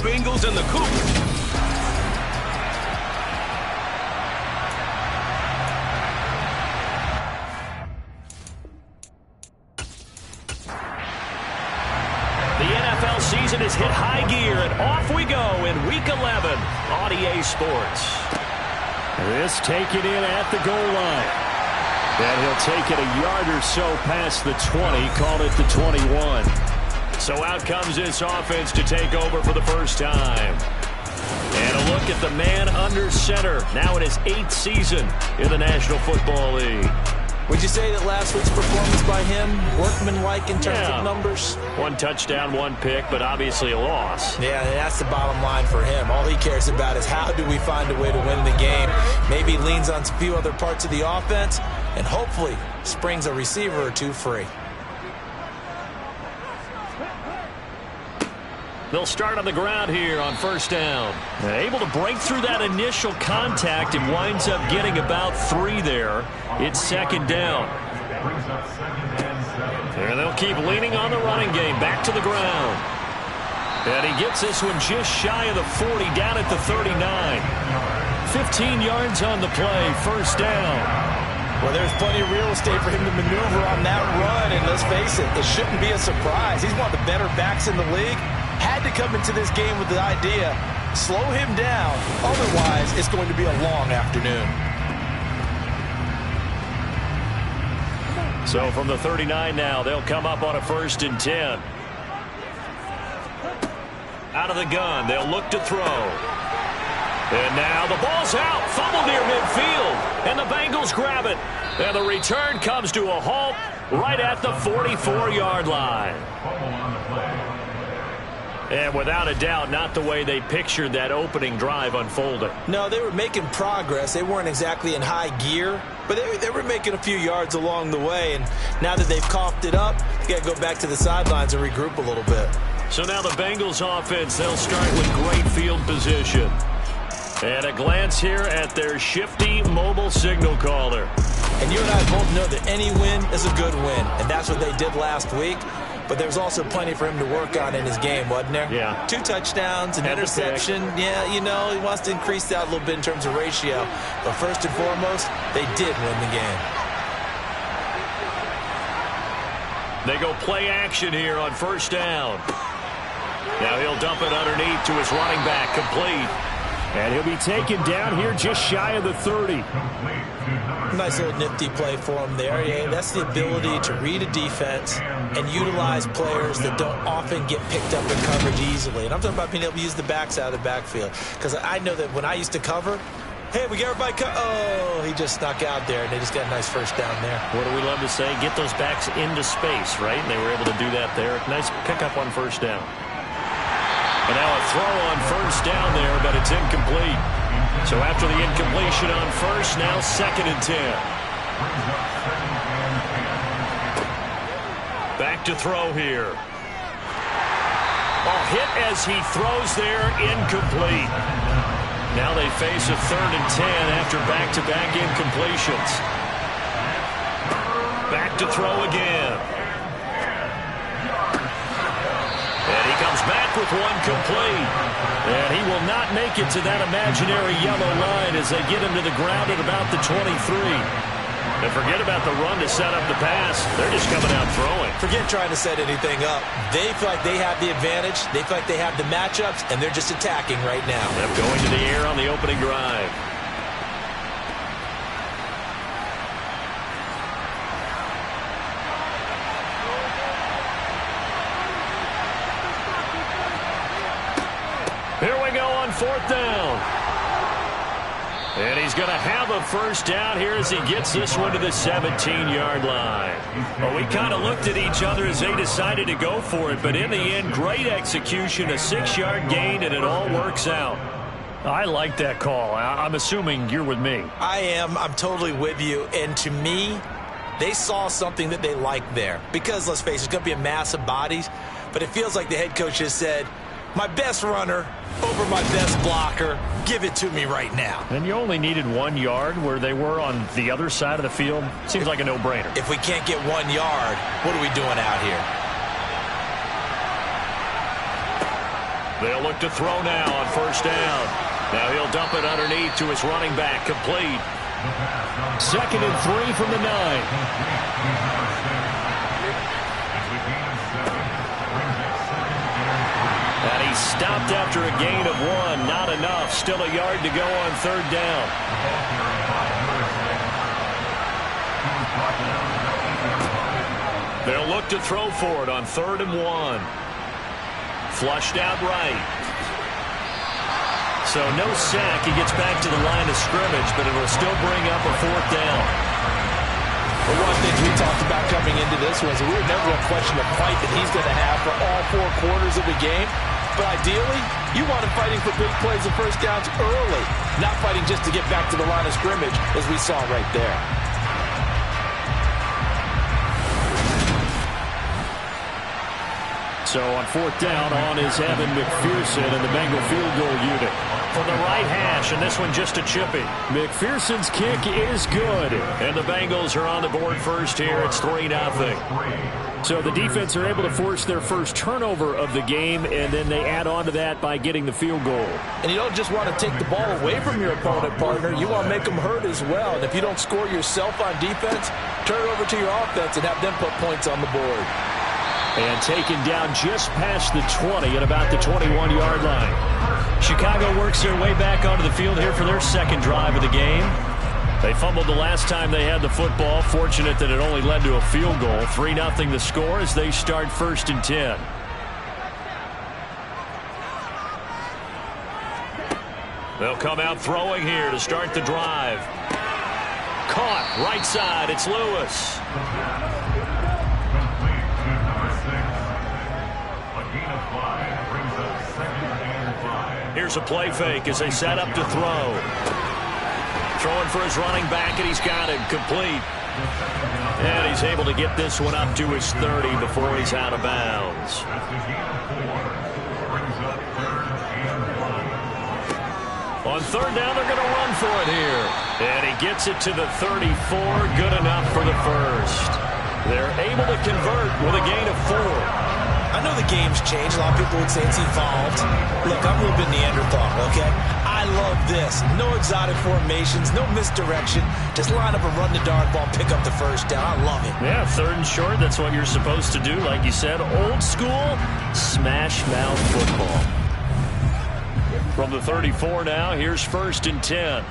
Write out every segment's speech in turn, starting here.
Bengals and the Cougars. The NFL season has hit high gear, and off we go in Week 11 on EA Sports. This taken in at the goal line. And he'll take it a yard or so past the 20, called it the 21. So out comes this offense to take over for the first time. And a look at the man under center, now in his 8th season in the National Football League. Would you say that last week's performance by him, workmanlike in terms of numbers? 1 touchdown, 1 pick, but obviously a loss. Yeah, that's the bottom line for him. All he cares about is how do we find a way to win the game. Maybe leans on a few other parts of the offense, and hopefully springs a receiver or two free. They'll start on the ground here on first down. Able to break through that initial contact and winds up getting about 3 there. It's second down. And they'll keep leaning on the running game. Back to the ground. And he gets this one just shy of the 40, down at the 39. 15 yards on the play, first down. Well, there's plenty of real estate for him to maneuver on that run, and let's face it, it shouldn't be a surprise. He's one of the better backs in the league. Had to come into this game with the idea, slow him down, otherwise it's going to be a long afternoon. So from the 39 now, they'll come up on a 1st and 10. Out of the gun, they'll look to throw. And now the ball's out, fumble near midfield, and the Bengals grab it. And the return comes to a halt right at the 44-yard line. And without a doubt, not the way they pictured that opening drive unfolding. No, they were making progress. They weren't exactly in high gear, but they were making a few yards along the way. And now that they've coughed it up, you got to go back to the sidelines and regroup a little bit. So now the Bengals offense, they'll start with great field position. And a glance here at their shifty mobile signal caller. And you and I both know that any win is a good win, and that's what they did last week. But there's also plenty for him to work on in his game, wasn't there? Yeah. 2 touchdowns, an interception. Yeah, you know, he wants to increase that a little bit in terms of ratio. But first and foremost, they did win the game. They go play action here on first down. Now he'll dump it underneath to his running back, complete. And he'll be taken down here just shy of the 30. Nice little nifty play for him there. Yeah, that's the ability to read a defense and utilize players that don't often get picked up in coverage easily. And I'm talking about being able to use the backs out of the backfield. Because I know that when I used to cover, hey, we got everybody oh, he just snuck out there, and they just got a nice first down there. What do we love to say? Get those backs into space, right? And they were able to do that there. Nice pickup on first down. And now a throw on first down there, but it's incomplete. So after the incompletion on first, now 2nd and 10. Back to throw here. A hit as he throws there, incomplete. Now they face a 3rd and 10 after back-to-back incompletions. Back to throw again. And he comes back with one complete. And he will not make it to that imaginary yellow line as they get him to the ground at about the 23. And forget about the run to set up the pass. They're just coming out throwing. Forget trying to set anything up. They feel like they have the advantage. They feel like they have the matchups, and they're just attacking right now. They're going to the air on the opening drive. Here we go on 4th down. And he's going to have a first down here as he gets this one to the 17-yard line. Well, we kind of looked at each other as they decided to go for it, but in the end, great execution, a 6-yard gain, and it all works out. I like that call. I'm assuming you're with me. I am. I'm totally with you. And to me, they saw something that they liked there. Because, let's face it, it's going to be a mass of bodies, but it feels like the head coach just said, my best runner over my best blocker. Give it to me right now. And you only needed 1 yard where they were on the other side of the field. Seems like a no-brainer. If we can't get 1 yard, what are we doing out here? They'll look to throw now on first down. Now he'll dump it underneath to his running back, complete. 2nd and 3 from the 9. And he stopped after a gain of 1. Not enough. Still a yard to go on 3rd down. They'll look to throw for it on 3rd and 1. Flushed out right. So no sack. He gets back to the line of scrimmage, but it'll still bring up a 4th down. Well, one of the things we talked about coming into this was we were never going to question the fight that he's going to have for all 4 quarters of the game. But ideally, you want him fighting for big plays and first downs early, not fighting just to get back to the line of scrimmage, as we saw right there. So on 4th down, on is Evan McPherson and the Bengal field goal unit. From the right hash, and this one just a chippy. McPherson's kick is good. And the Bengals are on the board first here. It's 3-0. So the defense are able to force their first turnover of the game, and then they add on to that by getting the field goal. And you don't just want to take the ball away from your opponent, partner. You want to make them hurt as well. And if you don't score yourself on defense, turn it over to your offense and have them put points on the board. And taken down just past the 20 at about the 21-yard line. Chicago works their way back onto the field here for their 2nd drive of the game. They fumbled the last time they had the football. Fortunate that it only led to a field goal. 3-0 the score as they start 1st and 10. They'll come out throwing here to start the drive. Caught right side. It's Lewis. Here's a play fake as they set up to throw. Throwing for his running back, and he's got it complete. And he's able to get this one up to his 30 before he's out of bounds. On 3rd down, they're going to run for it here. And he gets it to the 34. Good enough for the first. They're able to convert with a gain of 4. I know the game's changed. A lot of people would say it's evolved. Look, I'm a little bit Neanderthal, okay? I love this. No exotic formations, no misdirection. Just line up and run the dart ball, pick up the first down. I love it. Yeah, 3rd and short, that's what you're supposed to do. Like you said, old school, smash mouth football. From the 34 now, here's 1st and 10.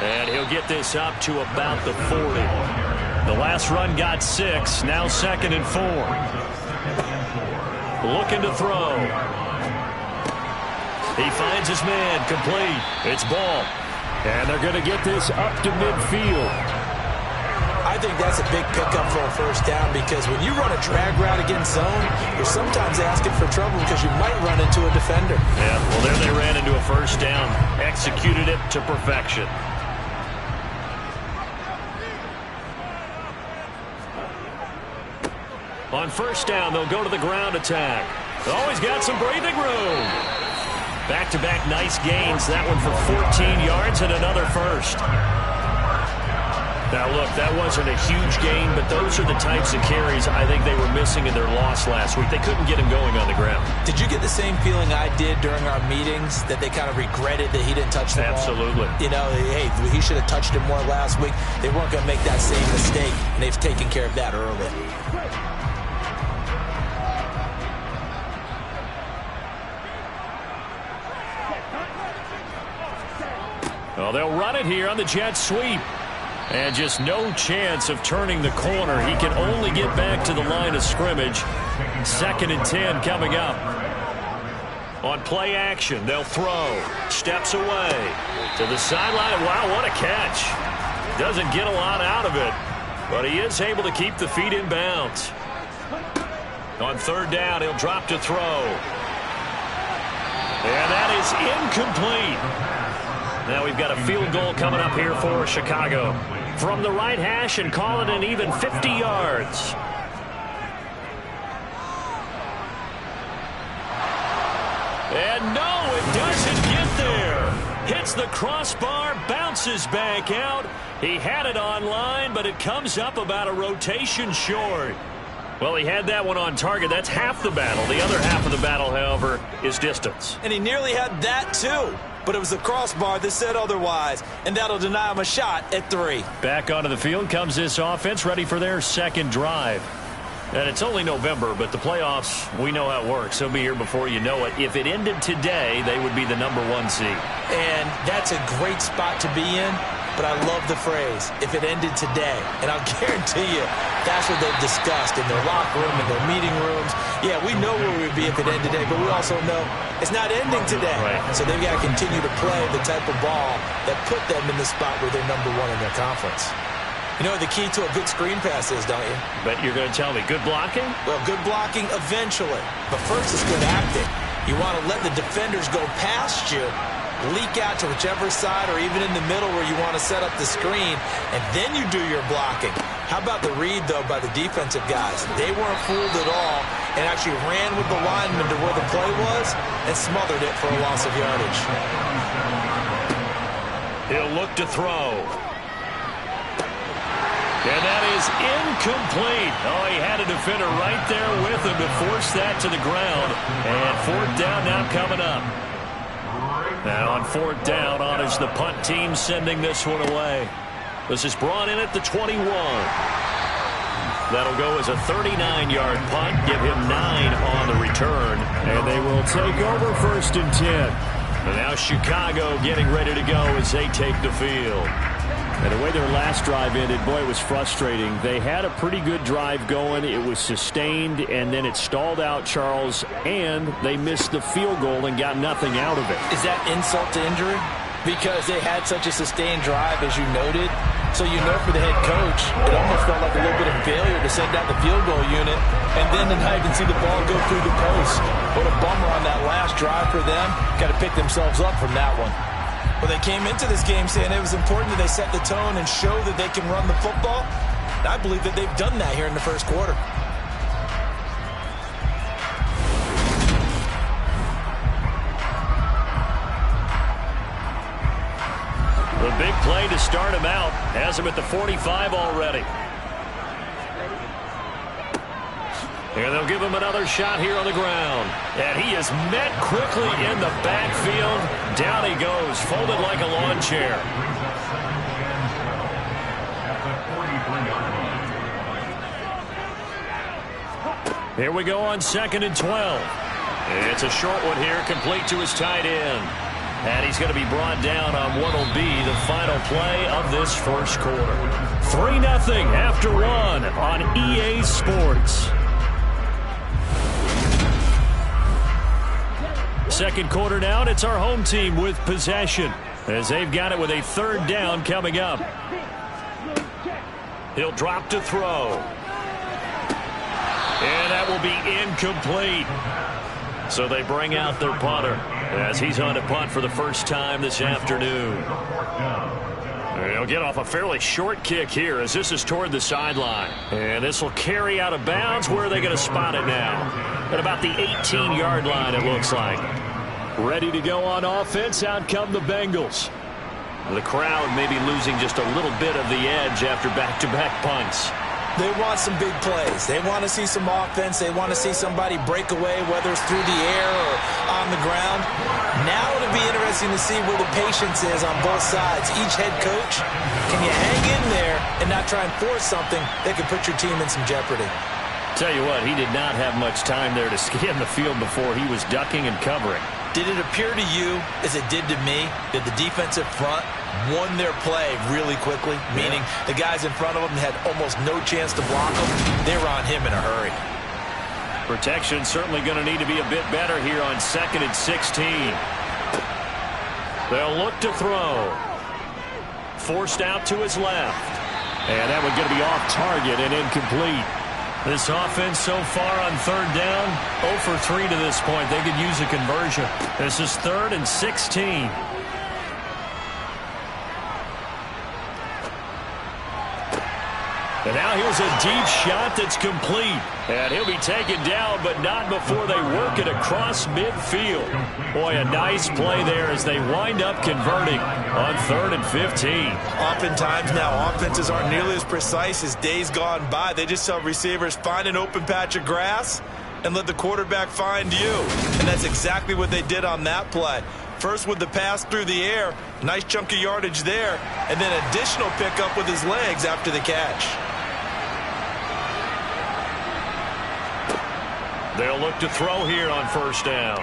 And he'll get this up to about the 40. The last run got 6. Now 2nd and 4. Looking to throw. He finds his man. Complete. It's ball. And they're going to get this up to midfield. I think that's a big pickup for a first down because when you run a drag route against zone, you're sometimes asking for trouble because you might run into a defender. Yeah, well, there they ran into a first down. Executed it to perfection. On first down, they'll go to the ground attack. Always got some breathing room. Back-to-back nice gains. That one for 14 yards and another first. Now, look, that wasn't a huge gain, but those are the types of carries I think they were missing in their loss last week. They couldn't get him going on the ground. Did you get the same feeling I did during our meetings, that they kind of regretted that he didn't touch the ball? Absolutely. You know, hey, he should have touched it more last week. They weren't going to make that same mistake, and they've taken care of that early. Well, they'll run it here on the jet sweep. And just no chance of turning the corner. He can only get back to the line of scrimmage. 2nd and 10 coming up. On play action, they'll throw. Steps away to the sideline. Wow, what a catch. Doesn't get a lot out of it, but he is able to keep the feet in bounds. On 3rd down, he'll drop to throw. And that is incomplete. Now we've got a field goal coming up here for Chicago. From the right hash and call it an even 50 yards. And no, it doesn't get there. Hits the crossbar, bounces back out. He had it on line, but it comes up about a rotation short. Well, he had that one on target. That's half the battle. The other half of the battle, however, is distance. And he nearly had that, too. But it was the crossbar that said otherwise, and that'll deny him a shot at 3. Back onto the field comes this offense, ready for their second drive. And it's only November, but the playoffs, we know how it works. They'll be here before you know it. If it ended today, they would be the #1 seed. And that's a great spot to be in, but I love the phrase, if it ended today. And I'll guarantee you, that's what they've discussed in their locker room, in their meeting rooms. Yeah, we know where we would be if it ended today, but we also know it's not ending today. Right. So they've got to continue to play the type of ball that put them in the spot where they're #1 in their conference. You know what the key to a good screen pass is, don't you? But you're going to tell me, good blocking? Well, good blocking eventually. But first is good acting. You want to let the defenders go past you, leak out to whichever side or even in the middle where you want to set up the screen, and then you do your blocking. How about the read, though, by the defensive guys? They weren't fooled at all and actually ran with the lineman to where the play was and smothered it for a loss of yardage. He'll look to throw. And that is incomplete. Oh, he had a defender right there with him to force that to the ground. And 4th down now coming up. Now on 4th down, honors the punt team, sending this one away. This is brought in at the 21. That'll go as a 39-yard punt, give him 9 on the return. And they will take over 1st and 10. And now Chicago getting ready to go as they take the field. And the way their last drive ended, boy, it was frustrating. They had a pretty good drive going. It was sustained, and then it stalled out, Charles, and they missed the field goal and got nothing out of it. Is that insult to injury? Because they had such a sustained drive, as you noted. So you know for the head coach, it almost felt like a little bit of failure to send out the field goal unit, and then to not even see the ball go through the post. What a bummer on that last drive for them. Got to pick themselves up from that one. Well, they came into this game saying it was important that they set the tone and show that they can run the football. I believe that they've done that here in the first quarter. The big play to start him out has him at the 45 already. And they'll give him another shot here on the ground. And he is met quickly in the backfield. Down he goes, folded like a lawn chair. Here we go on 2nd and 12. It's a short one here, complete to his tight end. And he's going to be brought down on what will be the final play of this first quarter. 3-0 after 1 on EA Sports. Second quarter now, and it's our home team with possession as they've got it with a 3rd down coming up. He'll drop to throw. And that will be incomplete. So they bring out their punter as he's on to punt for the first time this afternoon. He'll get off a fairly short kick here as this is toward the sideline. And this will carry out of bounds. Where are they going to spot it now? At about the 18-yard line, it looks like. Ready to go on offense. Out come the Bengals. The crowd may be losing just a little bit of the edge after back-to-back punts. They want some big plays. They want to see some offense. They want to see somebody break away, whether it's through the air or on the ground. Now it'll be interesting to see where the patience is on both sides. Each head coach, can you hang in there and not try and force something that could put your team in some jeopardy? Tell you what, he did not have much time there to scan the field before he was ducking and covering. Did it appear to you, as it did to me, that the defensive front won their play really quickly? Meaning the guys in front of them had almost no chance to block them. They were on him in a hurry. Protection certainly going to need to be a bit better here on 2nd and 16. They'll look to throw. Forced out to his left. And that one's going to be off target and incomplete. This offense so far on 3rd down, 0 for 3 to this point. They could use a conversion. This is 3rd and 16. And now here's a deep shot that's complete. And he'll be taken down, but not before they work it across midfield. Boy, a nice play there as they wind up converting on 3rd and 15. Oftentimes now, offenses aren't nearly as precise as days gone by. They just tell receivers, find an open patch of grass and let the quarterback find you. And that's exactly what they did on that play. First with the pass through the air, nice chunk of yardage there, and then additional pickup with his legs after the catch. They'll look to throw here on 1st down.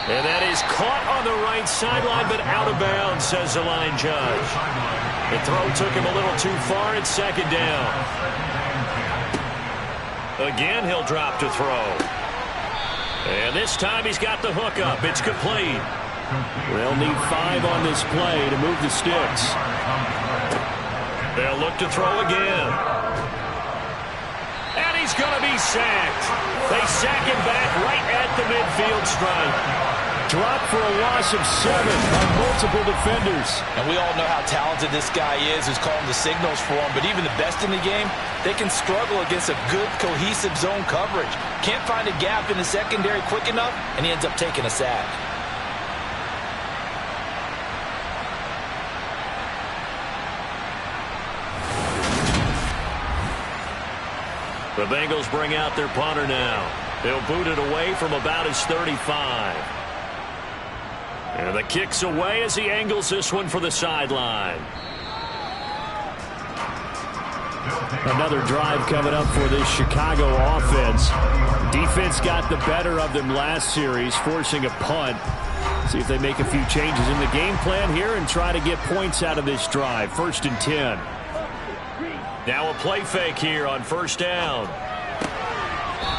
And that is caught on the right sideline, but out of bounds, says the line judge. The throw took him a little too far. It's 2nd down. Again, he'll drop to throw. And this time he's got the hook up. It's complete. They'll need 5 on this play to move the sticks. They'll look to throw again. And he's going to be sacked. They sack him back right at the midfield stripe. Dropped for a loss of 7 on multiple defenders. And we all know how talented this guy is who's calling the signals for him. But even the best in the game, they can struggle against a good, cohesive zone coverage. Can't find a gap in the secondary quick enough, and he ends up taking a sack. The Bengals bring out their punter now. They'll boot it away from about his 35. And the kick's away as he angles this one for the sideline. Another drive coming up for this Chicago offense. Defense got the better of them last series, forcing a punt. See if they make a few changes in the game plan here and try to get points out of this drive. 1st and 10. Now a play fake here on 1st down.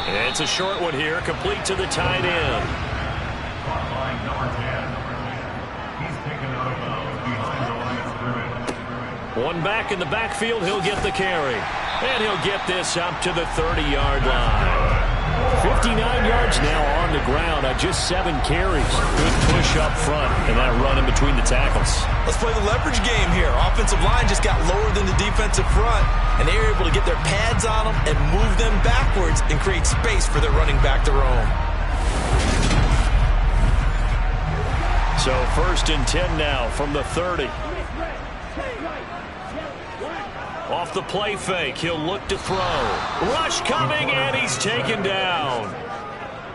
And it's a short one here, complete to the tight end. One back in the backfield, he'll get the carry. And he'll get this up to the 30-yard line. 59 yards now on the ground on just 7 carries. Good push up front and that run in between the tackles. Let's play the leverage game here. Offensive line just got lower than the defensive front, and they were able to get their pads on them and move them backwards and create space for their running back to roam. So 1st and 10 now from the 30. Off the play fake, he'll look to throw. Rush coming, and he's taken down.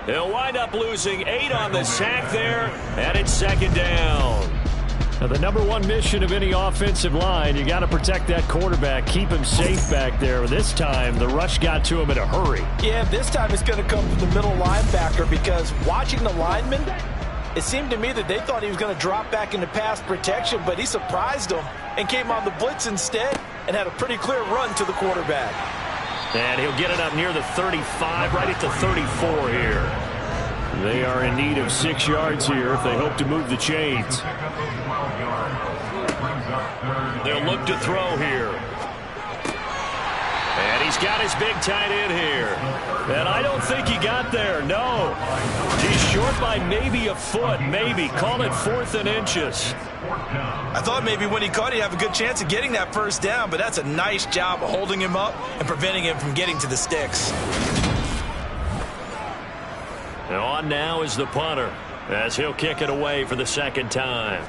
He'll wind up losing 8 on the sack there, and it's 2nd down. Now the #1 mission of any offensive line, you got to protect that quarterback, keep him safe back there. This time, the rush got to him in a hurry. Yeah, this time it's going to come from the middle linebacker because watching the lineman, it seemed to me that they thought he was going to drop back into pass protection, but he surprised them and came on the blitz instead and had a pretty clear run to the quarterback. And he'll get it up near the 35, right at the 34 here. They are in need of 6 yards here if they hope to move the chains. They'll look to throw here. And he's got his big tight end here. And I don't think he got there, no. He's short by maybe a foot, maybe. Call it 4th and inches. I thought maybe when he caught it, he'd have a good chance of getting that 1st down, but that's a nice job of holding him up and preventing him from getting to the sticks. And on now is the punter as he'll kick it away for the 2nd time.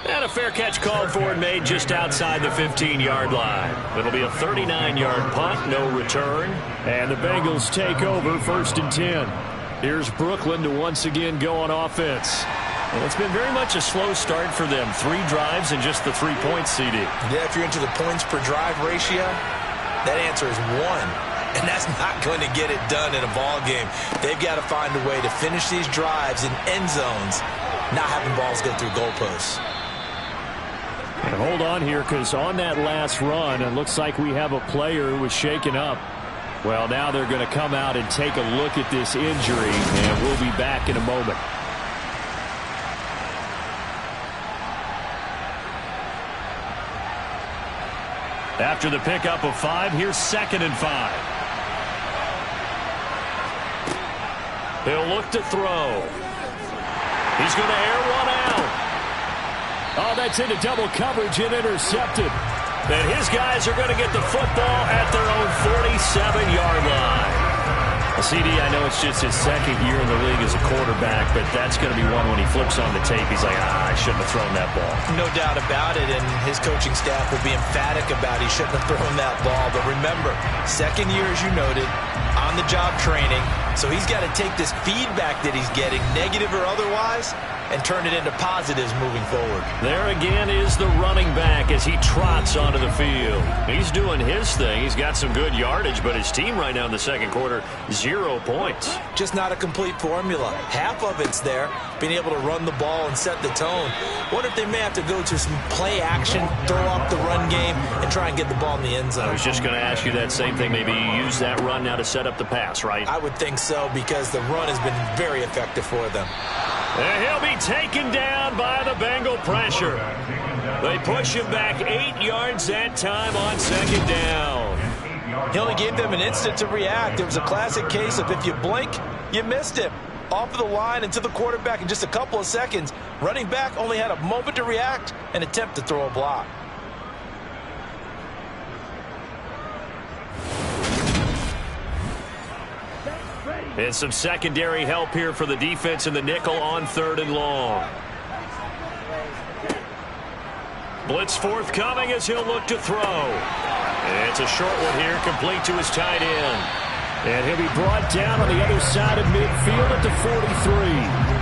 And a fair catch called for and made just outside the 15-yard line. It'll be a 39-yard punt, no return. And the Bengals take over 1st and 10. Here's Brooklyn to once again go on offense. Well, it's been very much a slow start for them. 3 drives and just the 3 points, CD. Yeah, if you're into the points per drive ratio, that answer is 1. And that's not going to get it done in a ball game. They've got to find a way to finish these drives in end zones, not having balls go through goalposts. And hold on here, because on that last run, it looks like we have a player who was shaken up. Well, now they're going to come out and take a look at this injury, and we'll be back in a moment. After the pickup of 5, here's 2nd and 5. He'll look to throw. He's going to air one out. Oh, that's into double coverage and intercepted. And his guys are going to get the football at their own 47-yard line. CD, I know it's just his second year in the league as a quarterback, but that's going to be one when he flips on the tape. He's like, I shouldn't have thrown that ball. No doubt about it, and his coaching staff will be emphatic about he shouldn't have thrown that ball. But remember, second year, as you noted, on-the-job training, so he's got to take this feedback that he's getting, negative or otherwise, and turn it into positives moving forward. There again is the running back as he trots onto the field. He's doing his thing. He's got some good yardage, but his team right now in the second quarter, 0 points. Just not a complete formula. Half of it's there, being able to run the ball and set the tone. What if they may have to go to some play action, throw off the run game, and try and get the ball in the end zone? I was just going to ask you that same thing. Maybe use that run now to set up the pass, right? I would think so, because the run has been very effective for them. And he'll be taken down by the Bengal pressure. They push him back 8 yards that time on second down. He only gave them an instant to react. It was a classic case of if you blink, you missed him. Off of the line and to the quarterback in just a couple of seconds. Running back only had a moment to react and attempt to throw a block. And some secondary help here for the defense in the nickel on 3rd and long. Blitz forthcoming as he'll look to throw. And it's a short one here, complete to his tight end. And he'll be brought down on the other side of midfield at the 43.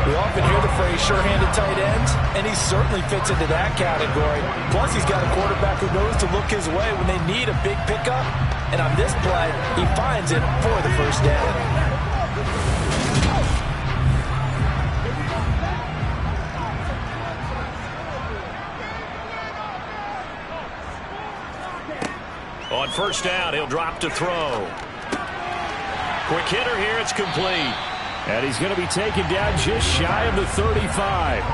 We often hear the phrase sure-handed tight ends, and he certainly fits into that category. Plus, he's got a quarterback who knows to look his way when they need a big pickup. And on this play, he finds it for the first down. On first down, he'll drop to throw. Quick hitter here, it's complete. And he's going to be taken down just shy of the 35.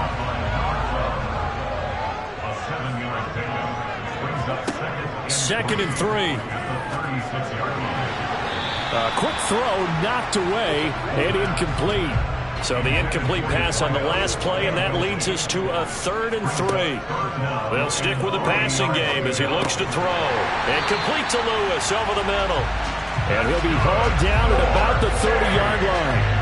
Second and 3. Quick throw knocked away and incomplete. So the incomplete pass on the last play, and that leads us to a 3rd and 3. They'll stick with the passing game as he looks to throw. And complete to Lewis over the middle. And he'll be hauled down at about the 30-yard line.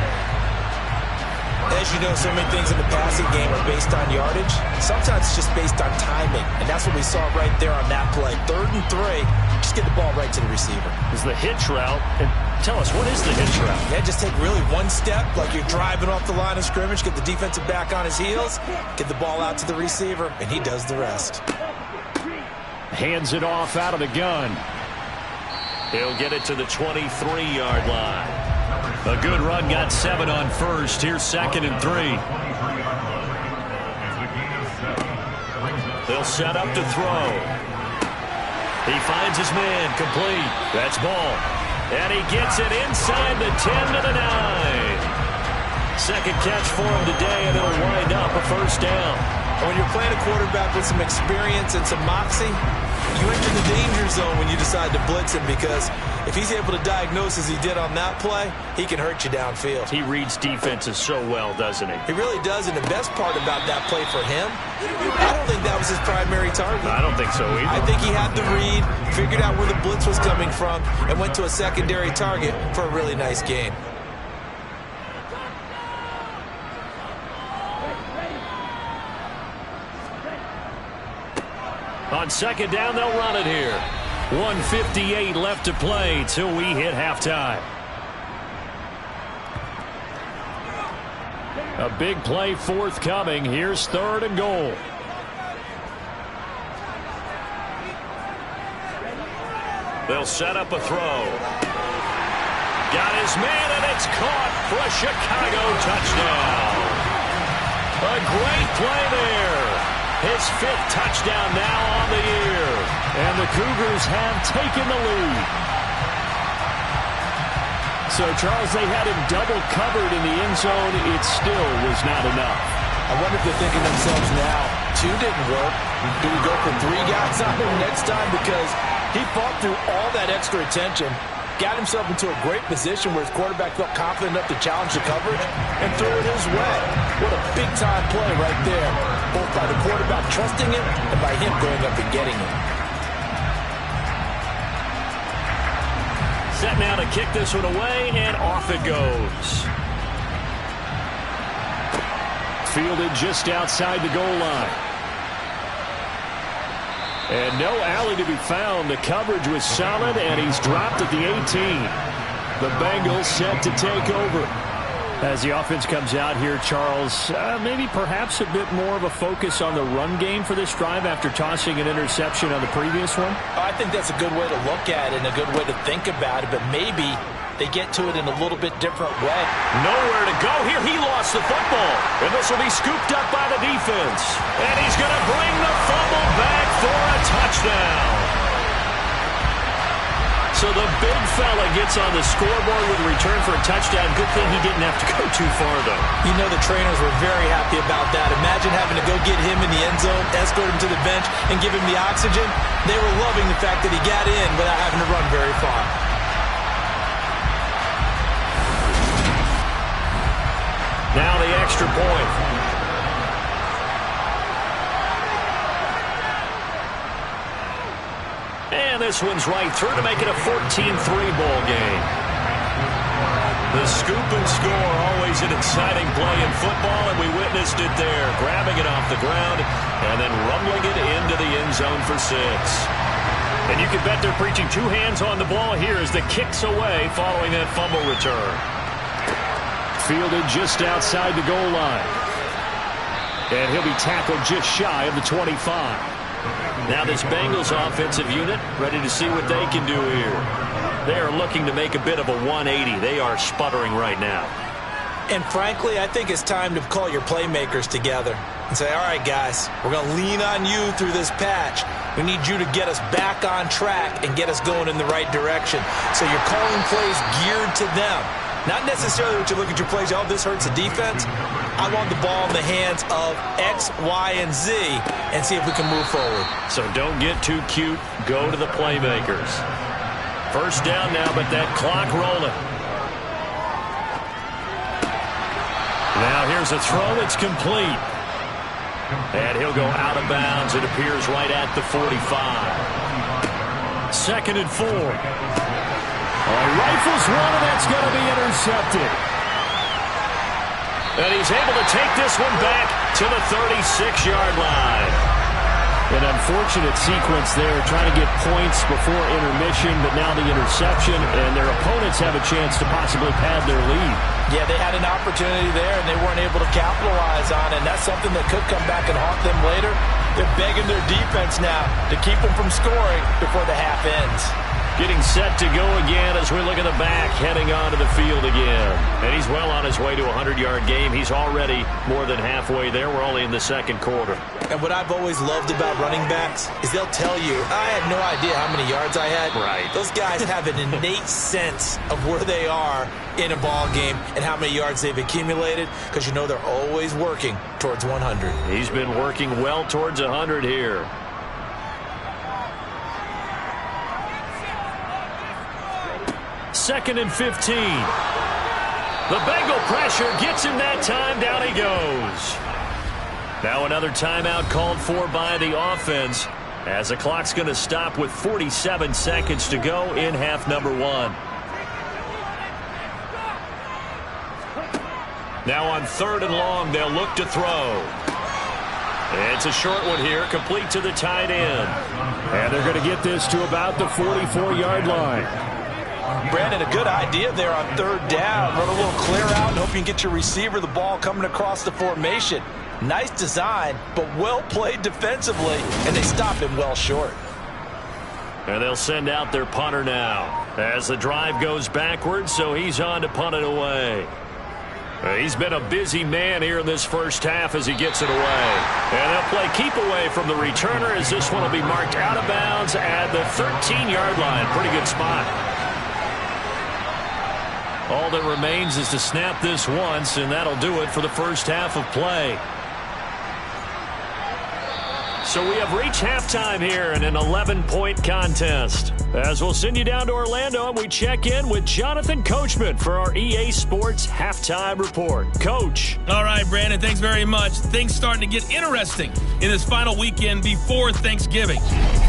As you know, so many things in the passing game are based on yardage. Sometimes it's just based on timing, and that's what we saw right there on that play. 3rd and 3, just get the ball right to the receiver. Is the hitch route, and tell us, what is the hitch route? Yeah, just take really one step, like you're driving off the line of scrimmage, get the defensive back on his heels, get the ball out to the receiver, and he does the rest. Hands it off out of the gun. He'll get it to the 23-yard line. A good run, got 7 on first. Here's 2nd and 3. They'll set up to throw. He finds his man, complete. That's ball. And he gets it inside the 10 to the 9. Second catch for him today, and it'll wind up a first down. When you're playing a quarterback with some experience and some moxie, you enter the danger zone when you decide to blitz him, because if he's able to diagnose as he did on that play, he can hurt you downfield. He reads defenses so well, doesn't he? He really does, and the best part about that play for him, I don't think that was his primary target. I don't think so either. I think he had the read, figured out where the blitz was coming from, and went to a secondary target for a really nice game. On second down, they'll run it here. 1:58 left to play till we hit halftime. A big play forthcoming. Here's 3rd and goal. They'll set up a throw. Got his man, and it's caught for a Chicago touchdown. A great play there. His 5th touchdown now on the year. And the Cougars have taken the lead. So, Charles, they had him double covered in the end zone. It still was not enough. I wonder if they're thinking to themselves now, 2 didn't work. Do we go for 3 guys on him next time? Because he fought through all that extra attention, got himself into a great position where his quarterback felt confident enough to challenge the coverage and threw it his way. What a big-time play right there, both by the quarterback trusting him and by him going up and getting him. Set now to kick this one away, and off it goes. Fielded just outside the goal line. And no alley to be found. The coverage was solid, and he's dropped at the 18. The Bengals set to take over. As the offense comes out here, Charles, maybe perhaps a bit more of a focus on the run game for this drive after tossing an interception on the previous one? I think that's a good way to look at it and a good way to think about it, but maybe they get to it in a little bit different way. Nowhere to go here. He lost the football, and this will be scooped up by the defense. And he's going to bring the fumble back for a touchdown. So the big fella gets on the scoreboard with a return for a touchdown. Good thing he didn't have to go too far, though. You know the trainers were very happy about that. Imagine having to go get him in the end zone, escort him to the bench, and give him the oxygen. They were loving the fact that he got in without having to run very far. Now the extra point. And this one's right through to make it a 14-3 ball game. The scoop and score, always an exciting play in football, and we witnessed it there. Grabbing it off the ground and then rumbling it into the end zone for 6. And you can bet they're preaching two hands on the ball here as the kick's away following that fumble return. Fielded just outside the goal line. And he'll be tackled just shy of the 25. Now this Bengals offensive unit ready to see what they can do here. They are looking to make a bit of a 180. They are sputtering right now. And frankly, I think it's time to call your playmakers together and say, all right, guys, we're going to lean on you through this patch. We need you to get us back on track and get us going in the right direction. So you're calling plays geared to them. Not necessarily what you look at your plays, oh, this hurts the defense. I want the ball in the hands of X, Y, and Z and see if we can move forward. So don't get too cute. Go to the playmakers. First down now, but that clock rolling. Now here's a throw. It's complete. And he'll go out of bounds. It appears right at the 45. 2nd and 4. He rifles one, and that's going to be intercepted. And he's able to take this one back to the 36-yard line. An unfortunate sequence there, trying to get points before intermission, but now the interception, and their opponents have a chance to possibly pad their lead. Yeah, they had an opportunity there, and they weren't able to capitalize on it, and that's something that could come back and haunt them later. They're begging their defense now to keep them from scoring before the half ends. Getting set to go again as we look at the back, heading onto the field again. And he's well on his way to a 100-yard game. He's already more than halfway there. We're only in the 2nd quarter. And what I've always loved about running backs is they'll tell you, I had no idea how many yards I had. Right. Those guys have an innate sense of where they are in a ball game and how many yards they've accumulated, because you know they're always working towards 100. He's been working well towards 100 here. Second and 15. The Bengal pressure gets him that time. Down he goes. Now another timeout called for by the offense as the clock's going to stop with 47 seconds to go in half number 1. Now on 3rd and long, they'll look to throw. It's a short one here, complete to the tight end. And they're going to get this to about the 44-yard line. Brandon, a good idea there on 3rd down. Run a little clear out and hope you can get your receiver the ball coming across the formation. Nice design, but well played defensively, and they stop him well short. And they'll send out their punter now as the drive goes backwards, so he's on to punt it away. He's been a busy man here in this first half as he gets it away. And they'll play keep away from the returner as this one will be marked out of bounds at the 13-yard line. Pretty good spot. All that remains is to snap this once, and that'll do it for the first half of play. So we have reached halftime here in an 11-point contest. As we'll send you down to Orlando, and we check in with Jonathan Coachman for our EA Sports Halftime Report. Coach. All right, Brandon, thanks very much. Things starting to get interesting in this final weekend before Thanksgiving.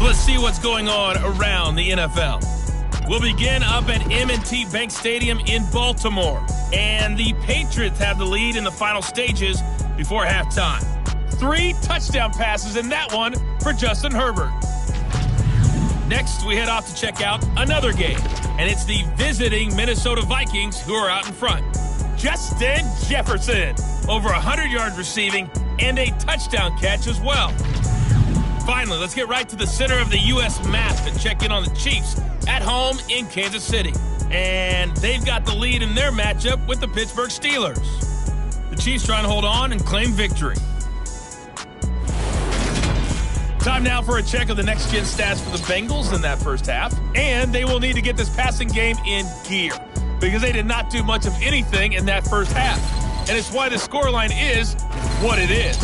Let's see what's going on around the NFL. We'll begin up at M&T Bank Stadium in Baltimore. And the Patriots have the lead in the final stages before halftime. 3 touchdown passes in that one for Justin Herbert. Next, we head off to check out another game. And it's the visiting Minnesota Vikings who are out in front. Justin Jefferson, over 100 yards receiving and a touchdown catch as well. Finally, let's get right to the center of the U.S. map and check in on the Chiefs at home in Kansas City. And they've got the lead in their matchup with the Pittsburgh Steelers. The Chiefs trying to hold on and claim victory. Time now for a check of the next-gen stats for the Bengals in that first half. And they will need to get this passing game in gear because they did not do much of anything in that first half. And it's why the scoreline is what it is.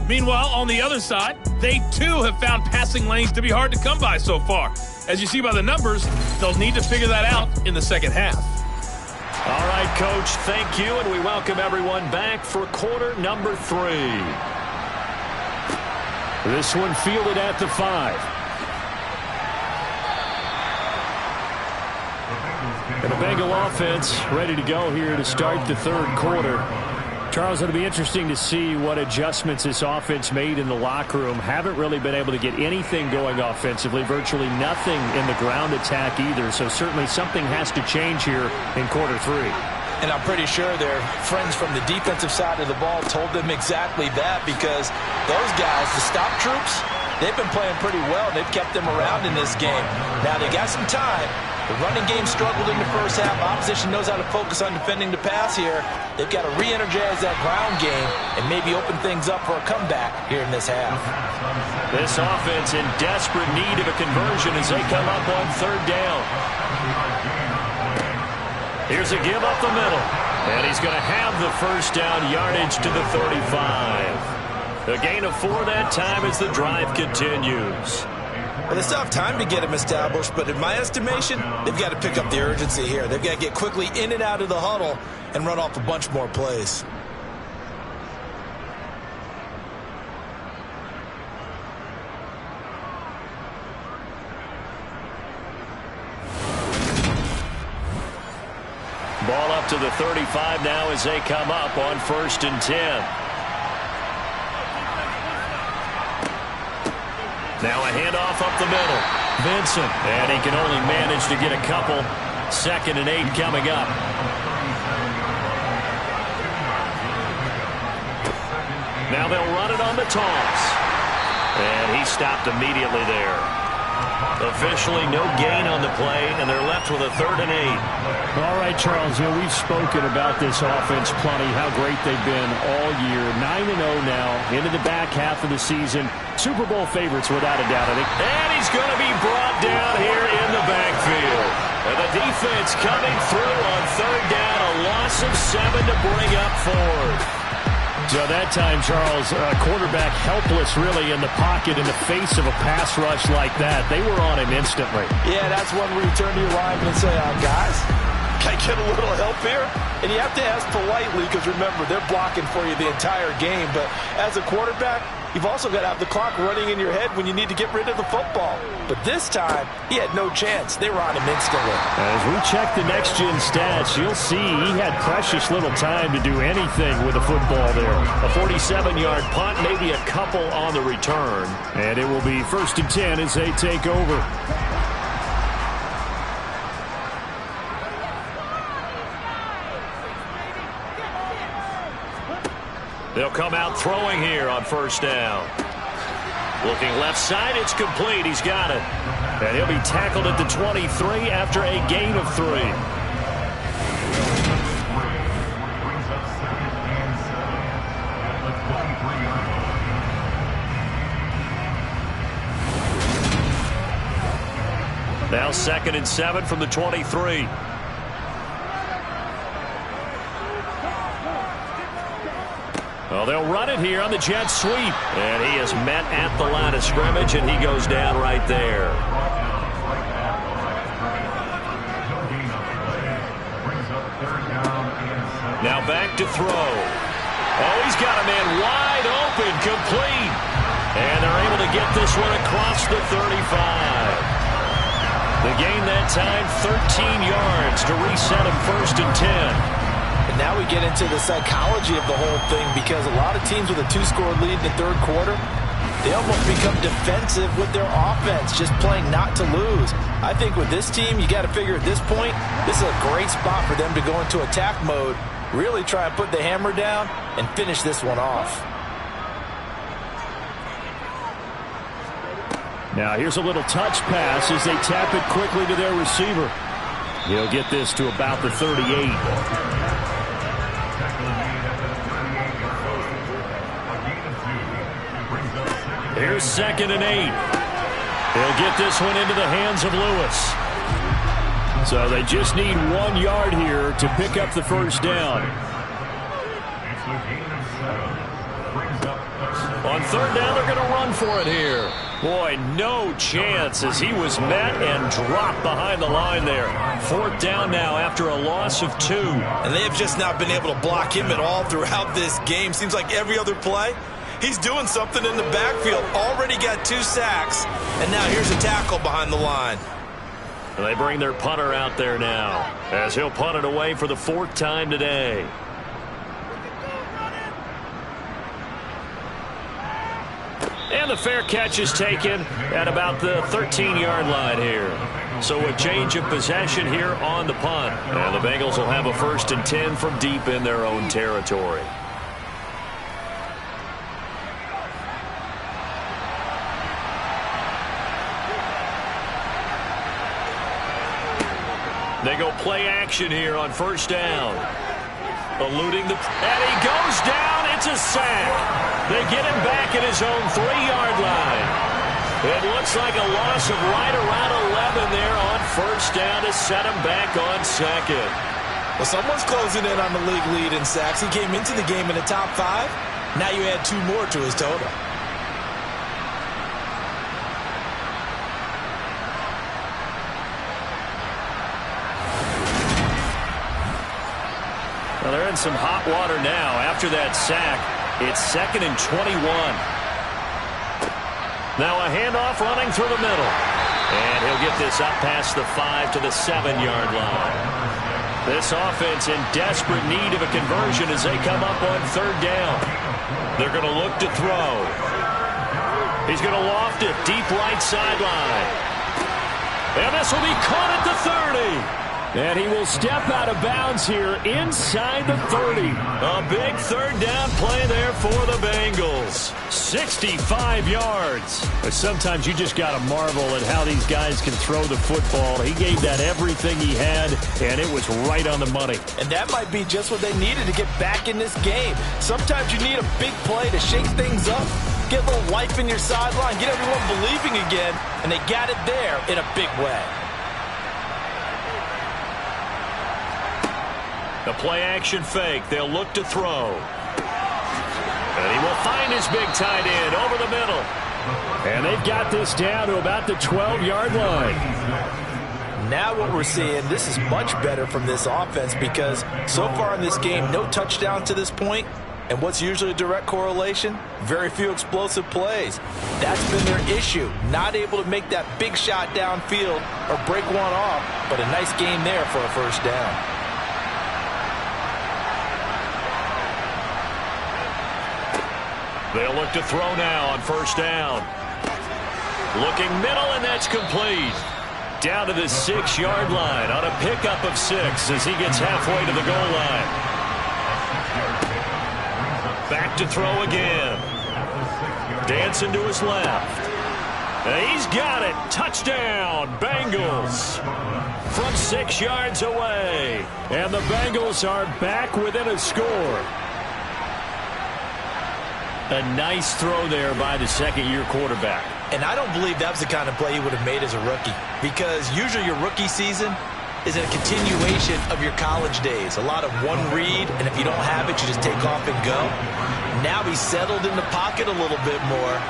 Meanwhile, on the other side, they too have found passing lanes to be hard to come by so far. As you see by the numbers, they'll need to figure that out in the second half. All right, Coach, thank you, and we welcome everyone back for quarter number 3. This one fielded at the 5. And the Bengal offense ready to go here to start the third quarter. Charles, it'll be interesting to see what adjustments this offense made in the locker room. Haven't really been able to get anything going offensively, virtually nothing in the ground attack either. So certainly something has to change here in quarter 3. And I'm pretty sure their friends from the defensive side of the ball told them exactly that, because those guys, the stop troops, they've been playing pretty well. They've kept them around in this game. Now they got some time. The running game struggled in the first half. Opposition knows how to focus on defending the pass here. They've got to re-energize that ground game and maybe open things up for a comeback here in this half. This offense in desperate need of a conversion as they come up on third down. Here's a give up the middle. And he's going to have the first down, yardage to the 35. A gain of 4 that time as the drive continues. Well, they still have time to get him established, but in my estimation, they've got to pick up the urgency here. They've got to get quickly in and out of the huddle and run off a bunch more plays. Ball up to the 35 now as they come up on 1st and 10. Now a handoff up the middle. Vincent, and he can only manage to get a couple. 2nd and 8 coming up. Now they'll run it on the toss. And he stopped immediately there. Officially no gain on the play, and they're left with a 3rd and 8. All right, Charles, we've spoken about this offense plenty, how great they've been all year. 9-0 now, into the back half of the season. Super Bowl favorites without a doubt, I think. And he's going to be brought down here in the backfield. And the defense coming through on 3rd down, a loss of 7 to bring up 4. So that time, Charles, quarterback helpless really in the pocket in the face of a pass rush like that. They were on him instantly. Yeah, that's one where you turn to your lineman and say, guys, can I get a little help here? And you have to ask politely because, remember, they're blocking for you the entire game. But as a quarterback, you've also got to have the clock running in your head when you need to get rid of the football. But this time, he had no chance. They were on him instantly. As we check the next-gen stats, you'll see he had precious little time to do anything with the football there. A 47-yard punt, maybe a couple on the return. And it will be 1st and 10 as they take over. They'll come out throwing here on 1st down. Looking left side, it's complete. He's got it. And he'll be tackled at the 23 after a gain of 3. Now 2nd and 7 from the 23. Well, they'll run it here on the jet sweep. And he is met at the line of scrimmage, and he goes down right there. Now back to throw. Oh, he's got a man wide open, complete. And they're able to get this one across the 35. The gain that time, 13 yards to reset him 1st and 10. And now we get into the psychology of the whole thing, because a lot of teams with a 2-score lead in the third quarter, they almost become defensive with their offense, just playing not to lose. I think with this team, you got to figure at this point, this is a great spot for them to go into attack mode, really try and put the hammer down and finish this one off. Now here's a little touch pass as they tap it quickly to their receiver. He'll get this to about the 38. Here's 2nd and 8. He'll get this one into the hands of Lewis. So they just need 1 yard here to pick up the first down. On 3rd down, they're going to run for it here. Boy, no chance as he was met and dropped behind the line there. 4th down now after a loss of 2. And they have just not been able to block him at all throughout this game. Seems like every other play, he's doing something in the backfield. Already got 2 sacks, and now here's a tackle behind the line. And they bring their punter out there now as he'll punt it away for the 4th time today. And the fair catch is taken at about the 13-yard line here. So a change of possession here on the punt. And the Bengals will have a 1st and 10 from deep in their own territory. They go play action here on 1st down. Eluding the... And he goes down. It's a sack. They get him back at his own 3-yard line. It looks like a loss of right around 11 there on 1st down to set him back on 2nd. Well, someone's closing in on the league lead in sacks. He came into the game in the top 5. Now you add 2 more to his total. Well, they're in some hot water now after that sack. It's 2nd and 21. Now a handoff running through the middle. And he'll get this up past the 5 to the 7-yard line. This offense in desperate need of a conversion as they come up on 3rd down. They're going to look to throw. He's going to loft it deep right sideline. And this will be caught at the 30. And he will step out of bounds here inside the 30. A big 3rd down play there for the Bengals. 65 yards. But sometimes you just got to marvel at how these guys can throw the football. He gave that everything he had, and it was right on the money. And that might be just what they needed to get back in this game. Sometimes you need a big play to shake things up, get a little life in your sideline, get everyone believing again, and they got it there in a big way. The play-action fake. They'll look to throw. And he will find his big tight end over the middle. And they've got this down to about the 12-yard line. Now what we're seeing, this is much better from this offense because so far in this game, no touchdown to this point. And what's usually a direct correlation? Very few explosive plays. That's been their issue. Not able to make that big shot downfield or break one off, but a nice game there for a 1st down. They'll look to throw now on 1st down. Looking middle, and that's complete. Down to the 6-yard line on a pickup of 6 as he gets halfway to the goal line. Back to throw again. Dancing to his left. And he's got it. Touchdown, Bengals. From 6 yards away. And the Bengals are back within a score. A nice throw there by the 2nd-year quarterback. And I don't believe that was the kind of play he would have made as a rookie, because usually your rookie season is a continuation of your college days. A lot of one read, and if you don't have it, you just take off and go. Now he's settled in the pocket a little bit more,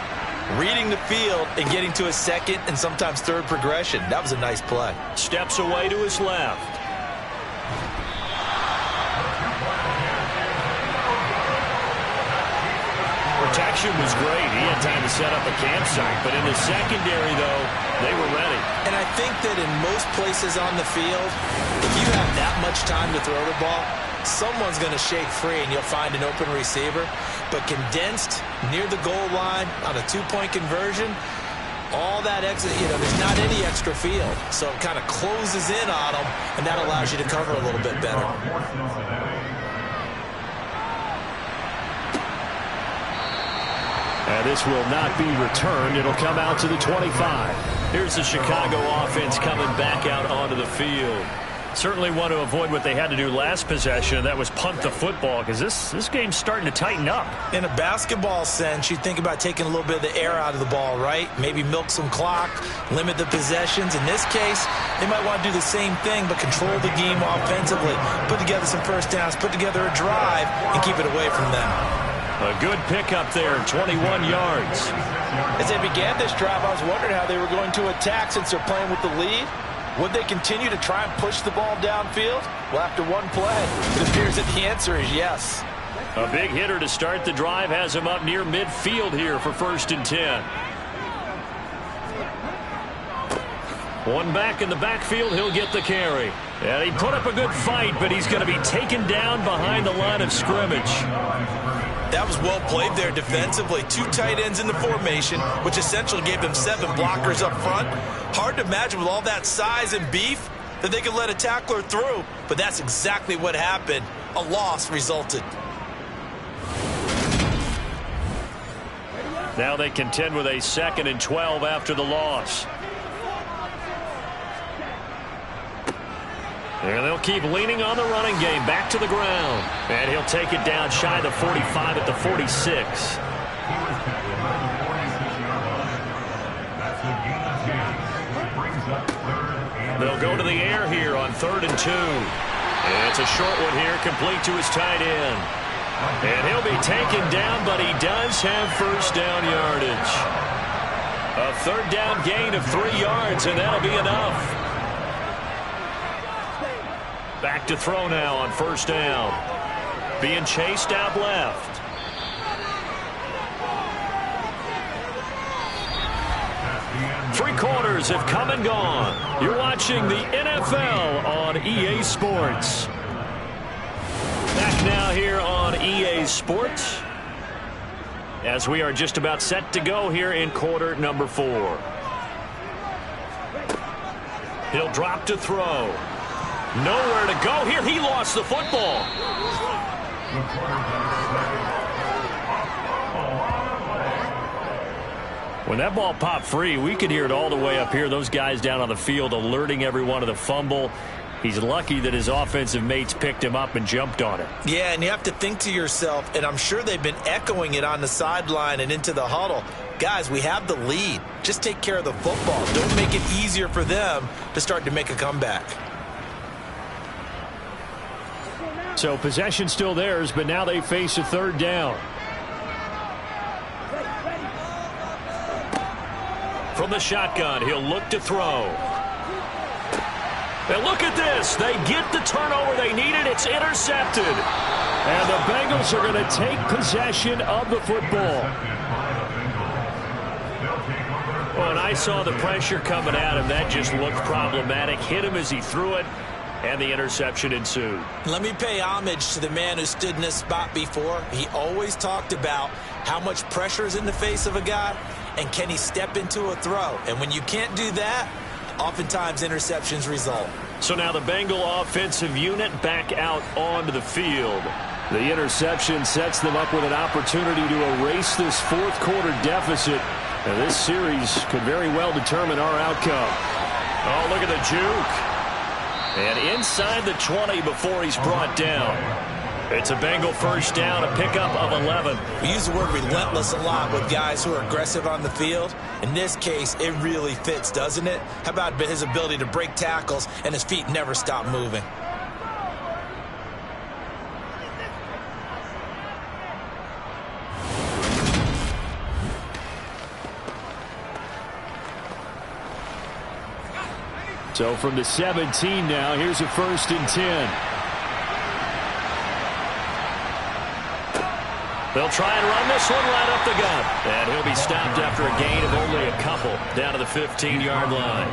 reading the field and getting to his second and sometimes third progression. That was a nice play. Steps away to his left. Protection was great. He had time to set up a campsite, but in the secondary, though, they were ready. And I think that in most places on the field, if you have that much time to throw the ball, someone's going to shake free and you'll find an open receiver. But condensed near the goal line on a two-point conversion, all that exit, there's not any extra field. So it kind of closes in on them, and that allows you to cover a little bit better. And this will not be returned. It'll come out to the 25. Here's the Chicago offense coming back out onto the field. Certainly want to avoid what they had to do last possession, and that was punt the football, because this game's starting to tighten up. In a basketball sense, you think about taking a little bit of the air out of the ball, right? Maybe milk some clock, limit the possessions. In this case, they might want to do the same thing, but control the game offensively, put together some first downs, put together a drive, and keep it away from them. A good pickup there, 21 yards. As they began this drive, I was wondering how they were going to attack since they're playing with the lead. Would they continue to try and push the ball downfield? Well, after one play, it appears that the answer is yes. A big hitter to start the drive has him up near midfield here for 1st and 10. One back in the backfield, he'll get the carry. And he put up a good fight, but he's going to be taken down behind the line of scrimmage. That was well played there defensively. 2 tight ends in the formation, which essentially gave them 7 blockers up front. Hard to imagine with all that size and beef that they could let a tackler through, but that's exactly what happened. A loss resulted. Now they contend with a 2nd and 12 after the loss. And they'll keep leaning on the running game. Back to the ground. And he'll take it down shy of the 45 at the 46. They'll go to the air here on 3rd and 2. And it's a short one here, complete to his tight end. And he'll be taken down, but he does have first down yardage. A 3rd down gain of 3 yards, and that'll be enough. Back to throw now on 1st down. Being chased out left. Three quarters have come and gone. You're watching the NFL on EA Sports. Back now here on EA Sports, as we are just about set to go here in quarter number 4. He'll drop to throw. Nowhere to go here. He lost the football. When that ball popped free, we could hear it all the way up here. Those guys down on the field alerting everyone of the fumble. He's lucky that his offensive mates picked him up and jumped on it. Yeah, and you have to think to yourself, and I'm sure they've been echoing it on the sideline and into the huddle. Guys, we have the lead. Just take care of the football. Don't make it easier for them to start to make a comeback. So possession still theirs, but now they face a 3rd down. From the shotgun, he'll look to throw. And look at this. They get the turnover they needed. It's intercepted. And the Bengals are going to take possession of the football. Well, and I saw the pressure coming at him. That just looked problematic. Hit him as he threw it. And the interception ensued. Let me pay homage to the man who stood in this spot before. He always talked about how much pressure is in the face of a guy and can he step into a throw. And when you can't do that, oftentimes interceptions result. So now the Bengal offensive unit back out onto the field. The interception sets them up with an opportunity to erase this 4th quarter deficit. And this series could very well determine our outcome. Oh, look at the juke. And inside the 20 before he's brought down. It's a Bengal first down, a pickup of 11. We use the word relentless a lot with guys who are aggressive on the field. In this case, it really fits, doesn't it? How about his ability to break tackles and his feet never stop moving? So from the 17 now, here's a 1st and 10. They'll try and run this one right up the gut. And he'll be stopped after a gain of only a couple down to the 15-yard line.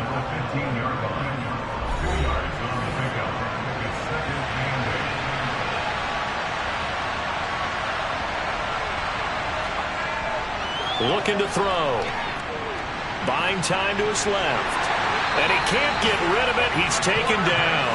Looking to throw. Buying time to his left. And he can't get rid of it. He's taken down.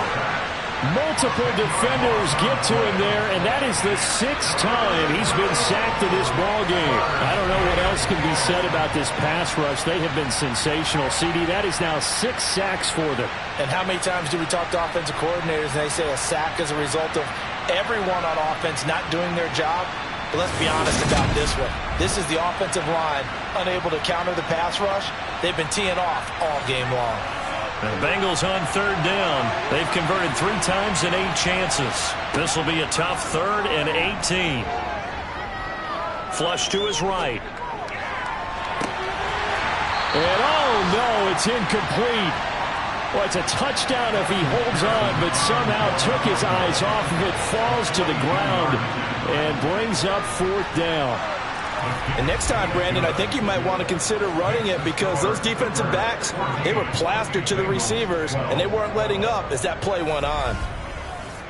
Multiple defenders get to him there, and that is the 6th time he's been sacked in this ballgame. I don't know what else can be said about this pass rush. They have been sensational. CD, that is now 6 sacks for them. And how many times do we talk to offensive coordinators and they say a sack is a result of everyone on offense not doing their job? But let's be honest about this one. This is the offensive line unable to counter the pass rush. They've been teeing off all game long. And the Bengals on 3rd down. They've converted 3 times in 8 chances. This will be a tough 3rd and 18. Flush to his right. And oh no, it's incomplete. Well, it's a touchdown if he holds on, but somehow took his eyes off of it, falls to the ground, and brings up 4th down. And next time, Brandon, I think you might want to consider running it because those defensive backs, they were plastered to the receivers, and they weren't letting up as that play went on.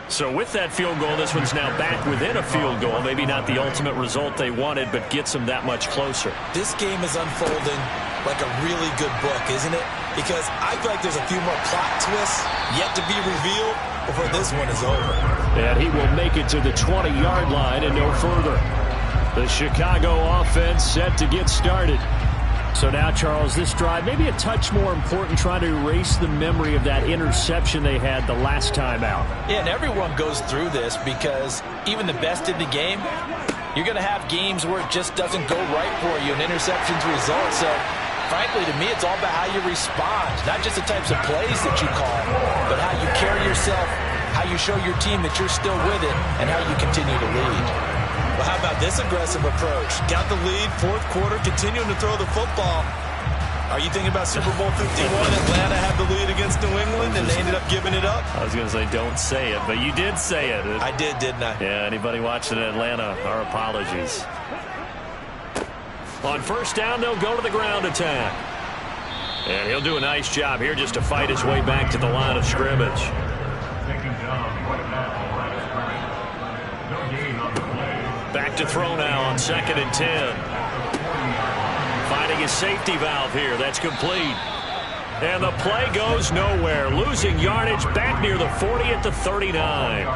So with that field goal, this one's now back within a field goal. Maybe not the ultimate result they wanted, but gets them that much closer. This game is unfolding like a really good book, isn't it? Because I feel like there's a few more plot twists yet to be revealed before this one is over. And he will make it to the 20-yard line and no further. The Chicago offense set to get started. So now, Charles, this drive maybe a touch more important, trying to erase the memory of that interception they had the last time out. Yeah, and everyone goes through this because even the best in the game, you're going to have games where it just doesn't go right for you and interceptions result. So, frankly, to me, it's all about how you respond, not just the types of plays that you call, but how you carry yourself, how you show your team that you're still with it, and how you continue to lead. Well, how about this aggressive approach? Got the lead, 4th quarter, continuing to throw the football. Are you thinking about Super Bowl 51? Atlanta had the lead against New England, and they ended up giving it up? I was going to say don't say it, but you did say it. I did, didn't I? Yeah, anybody watching Atlanta, our apologies. On 1st down, they'll go to the ground attack. And he'll do a nice job here just to fight his way back to the line of scrimmage. Back to throw now on 2nd and 10. Finding his safety valve here. That's complete. And the play goes nowhere. Losing yardage back near the 40 at the 39.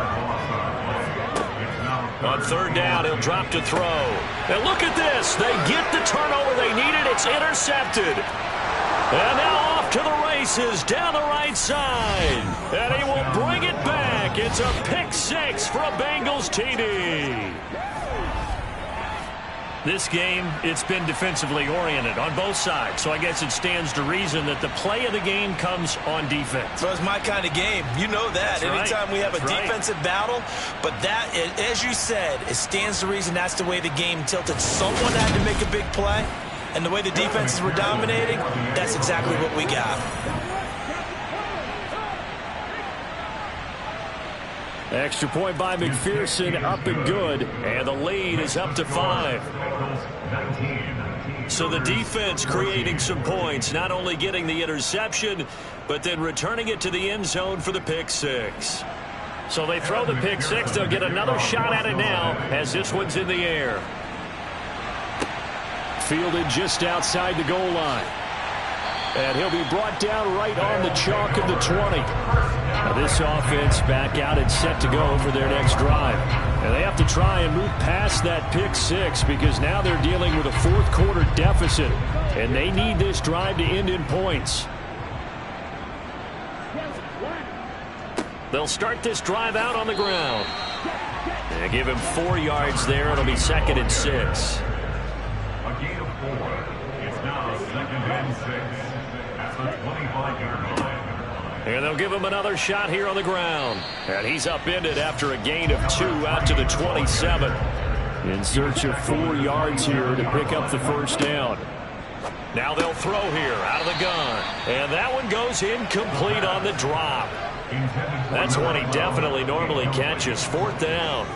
On 3rd down, he'll drop to throw. And look at this. They get the turnover they needed. It's intercepted. And now off to the races down the right side. And he will bring it back. It's a pick 6 for a Bengals TD. This game, it's been defensively oriented on both sides, so I guess it stands to reason that the play of the game comes on defense. So it's my kind of game. You know that. That's anytime we have a defensive battle, but that, as you said, it stands to reason that's the way the game tilted. Someone had to make a big play, and the way the defenses were dominating, that's exactly what we got. Extra point by McPherson, up and good. And the lead is up to 5. So the defense creating some points, not only getting the interception, but then returning it to the end zone for the pick 6. So they throw the pick 6. They'll get another shot at it now as this one's in the air. Fielded just outside the goal line. And he'll be brought down right on the chalk of the 20. Now this offense back out and set to go for their next drive. And they have to try and move past that pick 6 because now they're dealing with a 4th quarter deficit. And they need this drive to end in points. They'll start this drive out on the ground. They give him 4 yards there. It'll be 2nd and 6. A gain of 4. It's now 2nd and 6 at the 25-yard line. And they'll give him another shot here on the ground. And he's upended after a gain of 2 out to the 27. In search of 4 yards here to pick up the 1st down. Now they'll throw here out of the gun. And that one goes incomplete on the drop. That's one he definitely normally catches. 4th down.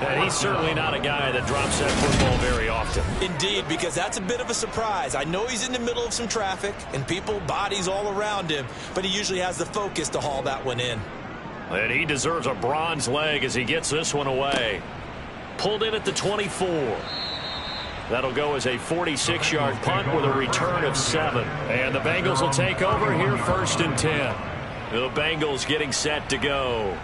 And he's certainly not a guy that drops that football very often. Indeed, because that's a bit of a surprise. I know he's in the middle of some traffic and people, bodies all around him, but he usually has the focus to haul that one in. And he deserves a bronze leg as he gets this one away. Pulled in at the 24. That'll go as a 46-yard punt with a return of 7. And the Bengals will take over here 1st and 10. The Bengals getting set to go.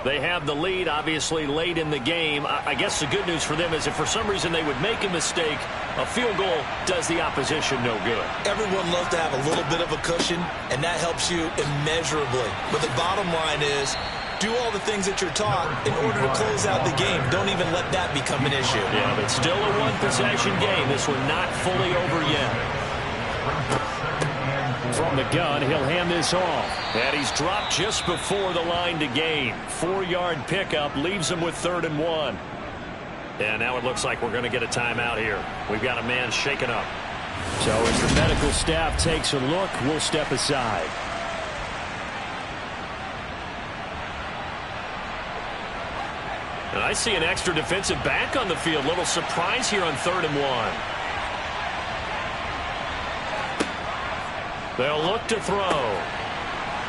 They have the lead, obviously, late in the game. I guess the good news for them is if for some reason they would make a mistake, a field goal does the opposition no good. Everyone loves to have a little bit of a cushion, and that helps you immeasurably. But the bottom line is, do all the things that you're taught in order to close out the game. Don't even let that become an issue. Yeah, but still a one-possession game. This one not fully over yet. From the gun, he'll hand this off. And he's dropped just before the line to gain. 4-yard pickup leaves him with 3rd and 1. And now it looks like we're going to get a timeout here. We've got a man shaken up. So as the medical staff takes a look, we'll step aside. And I see an extra defensive back on the field. Little surprise here on 3rd and 1. They'll look to throw.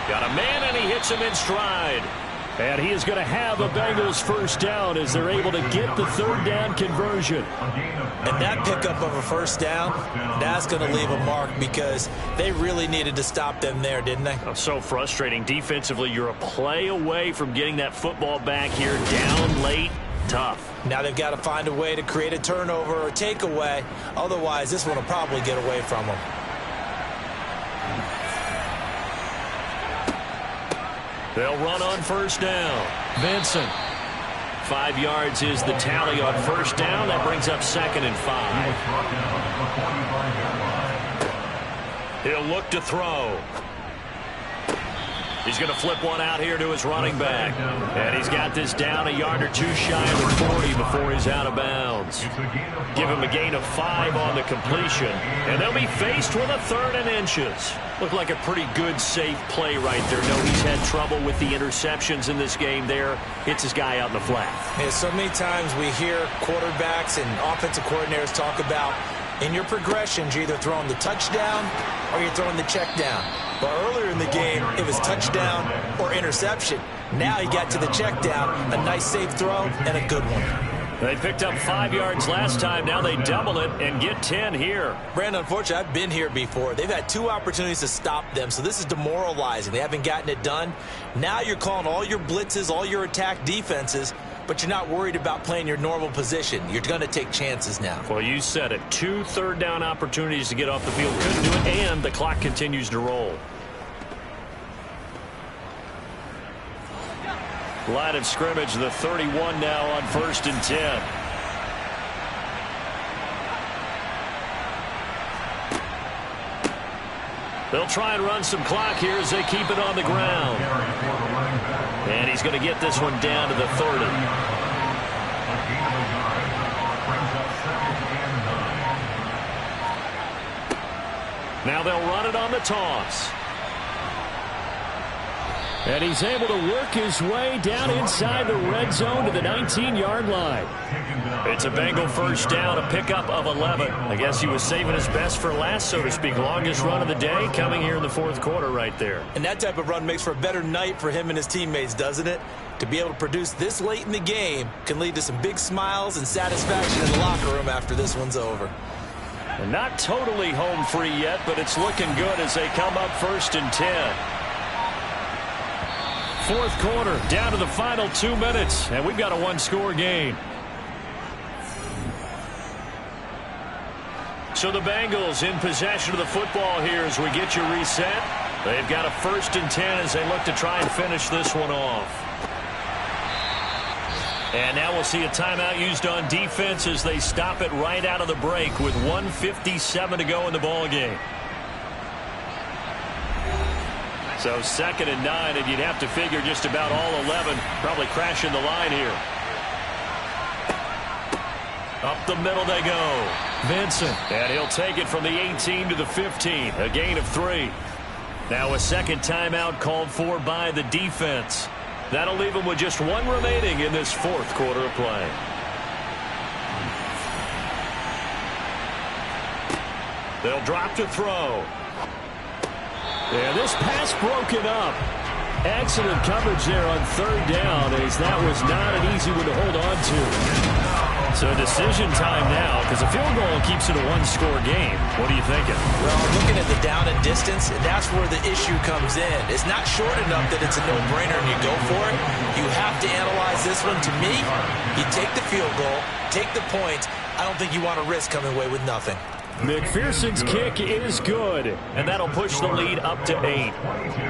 Got a man, and he hits him in stride. And he is going to have a Bengals 1st down as they're able to get the 3rd down conversion. And that pickup of a 1st down, that's going to leave a mark because they really needed to stop them there, didn't they? Oh, so frustrating. Defensively, you're a play away from getting that football back here. Down late, tough. Now they've got to find a way to create a turnover or takeaway. Otherwise, this one will probably get away from them. They'll run on 1st down. Benson. 5 yards is the tally on 1st down. That brings up 2nd and 5. He'll look to throw. He's going to flip one out here to his running back. And he's got this down a yard or two shy of the 40 before he's out of bounds. Give him a gain of 5 on the completion. And they'll be faced with a 3rd and inches. Looked like a pretty good, safe play right there. No, he's had trouble with the interceptions in this game there. Hits his guy out in the flat. Yeah, so many times we hear quarterbacks and offensive coordinators talk about in your progressions, you're either throwing the touchdown or you're throwing the check down. But earlier in the game, it was touchdown or interception. Now he got to the check down, a nice safe throw, and a good one. They picked up 5 yards last time. Now they double it and get 10 here. Brandon, unfortunately, I've been here before. They've had 2 opportunities to stop them, so this is demoralizing. They haven't gotten it done. Now you're calling all your blitzes, all your attack defenses, but you're not worried about playing your normal position. You're going to take chances now. Well, you said it. 2 third-down opportunities to get off the field. Couldn't do it, and the clock continues to roll. Line of scrimmage, the 31 now on 1st and 10. They'll try and run some clock here as they keep it on the ground. And he's going to get this one down to the 30. Now they'll run it on the toss. And he's able to work his way down inside the red zone to the 19-yard line. It's a Bengal 1st down, a pickup of 11. I guess he was saving his best for last, so to speak. Longest run of the day coming here in the 4th quarter right there. And that type of run makes for a better night for him and his teammates, doesn't it? To be able to produce this late in the game can lead to some big smiles and satisfaction in the locker room after this one's over. And not totally home free yet, but it's looking good as they come up 1st and 10. 4th quarter, down to the final 2 minutes, and we've got a 1-score game. So the Bengals in possession of the football here as we get you reset. They've got a 1st and 10 as they look to try and finish this one off. And now we'll see a timeout used on defense as they stop it right out of the break with 1:57 to go in the ball game. So 2nd and 9, and you'd have to figure just about all 11 probably crashing the line here. Up the middle they go. Vincent. And he'll take it from the 18 to the 15. A gain of 3. Now a second timeout called for by the defense. That'll leave them with just 1 remaining in this fourth quarter of play. They'll drop to throw. Yeah, this pass broken up. Excellent coverage there on third down, as that was not an easy one to hold on to. So decision time now, because a field goal keeps it a one-score game. What are you thinking? Well, I'm looking at the down and distance, and that's where the issue comes in. It's not short enough that it's a no-brainer and you go for it. You have to analyze this one. To me, you take the field goal, take the points. I don't think you want to risk coming away with nothing. McPherson's kick is good. And that'll push the lead up to 8.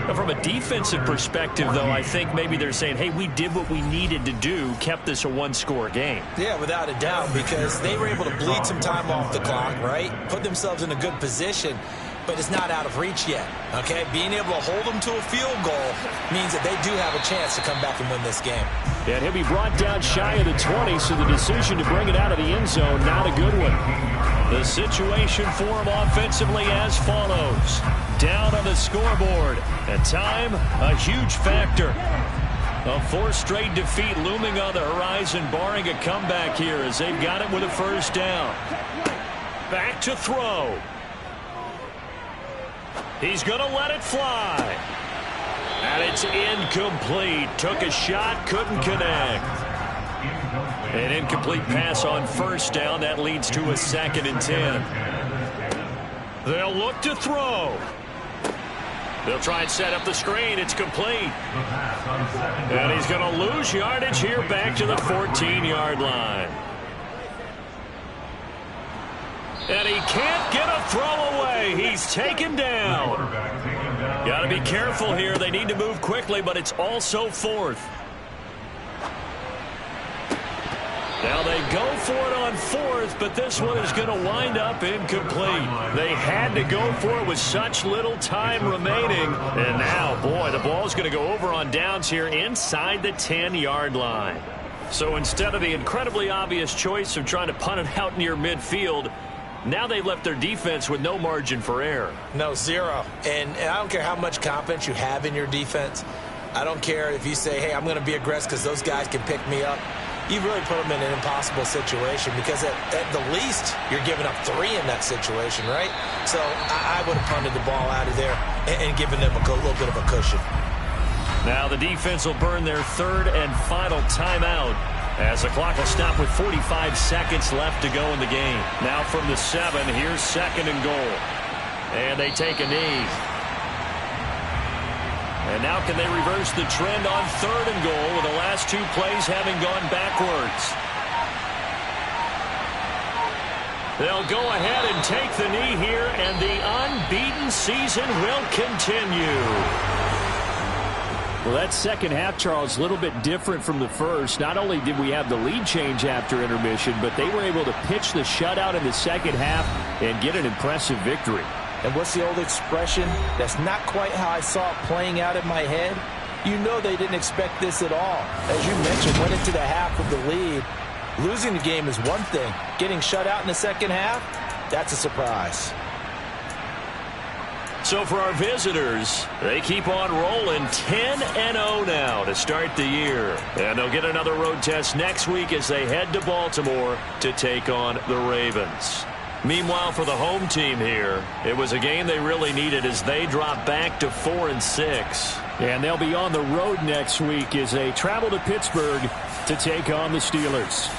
Now, from a defensive perspective, though, I think maybe they're saying, hey, we did what we needed to do, kept this a one-score game. Yeah, without a doubt, because they were able to bleed some time off the clock, right? Put themselves in a good position, but it's not out of reach yet, okay? Being able to hold them to a field goal means that they do have a chance to come back and win this game. And he'll be brought down shy of the 20, so the decision to bring it out of the end zone, not a good one. The situation for him offensively as follows. Down on the scoreboard. And time, a huge factor. A 4th straight defeat looming on the horizon, barring a comeback here as they've got it with a first down. Back to throw. He's going to let it fly. And it's incomplete. Took a shot, couldn't connect. An incomplete pass on first down. That leads to a 2nd and 10. They'll look to throw. They'll try and set up the screen. It's complete. And he's going to lose yardage here back to the 14-yard line. And he can't get a throw away. He's taken down. Got to be careful here. They need to move quickly, but it's also 4th. Now they go for it on 4th, but this one is going to wind up incomplete. They had to go for it with such little time remaining. And now, boy, the ball's going to go over on downs here inside the 10-yard line. So instead of the incredibly obvious choice of trying to punt it out near midfield, now they left their defense with no margin for error. No, 0. And I don't care how much confidence you have in your defense. I don't care if you say, hey, I'm going to be aggressive because those guys can pick me up. You really put them in an impossible situation because at the least you're giving up 3 in that situation, right? So I would have punted the ball out of there and given them a little bit of a cushion. Now the defense will burn their 3rd and final timeout as the clock will stop with 45 seconds left to go in the game. Now from the 7, here's 2nd and goal. And they take a knee. And now can they reverse the trend on 3rd and goal with the last 2 plays having gone backwards? They'll go ahead and take the knee here, and the unbeaten season will continue. Well, that second half, Charles, a little bit different from the first. Not only did we have the lead change after intermission, but they were able to pitch the shutout in the second half and get an impressive victory. And what's the old expression? That's not quite how I saw it playing out in my head. You know they didn't expect this at all. As you mentioned, went into the half with the lead. Losing the game is one thing. Getting shut out in the second half, that's a surprise. So for our visitors, they keep on rolling 10-0 now to start the year. And they'll get another road test next week as they head to Baltimore to take on the Ravens. Meanwhile, for the home team here, it was a game they really needed as they drop back to 4-6. And they'll be on the road next week as they travel to Pittsburgh to take on the Steelers.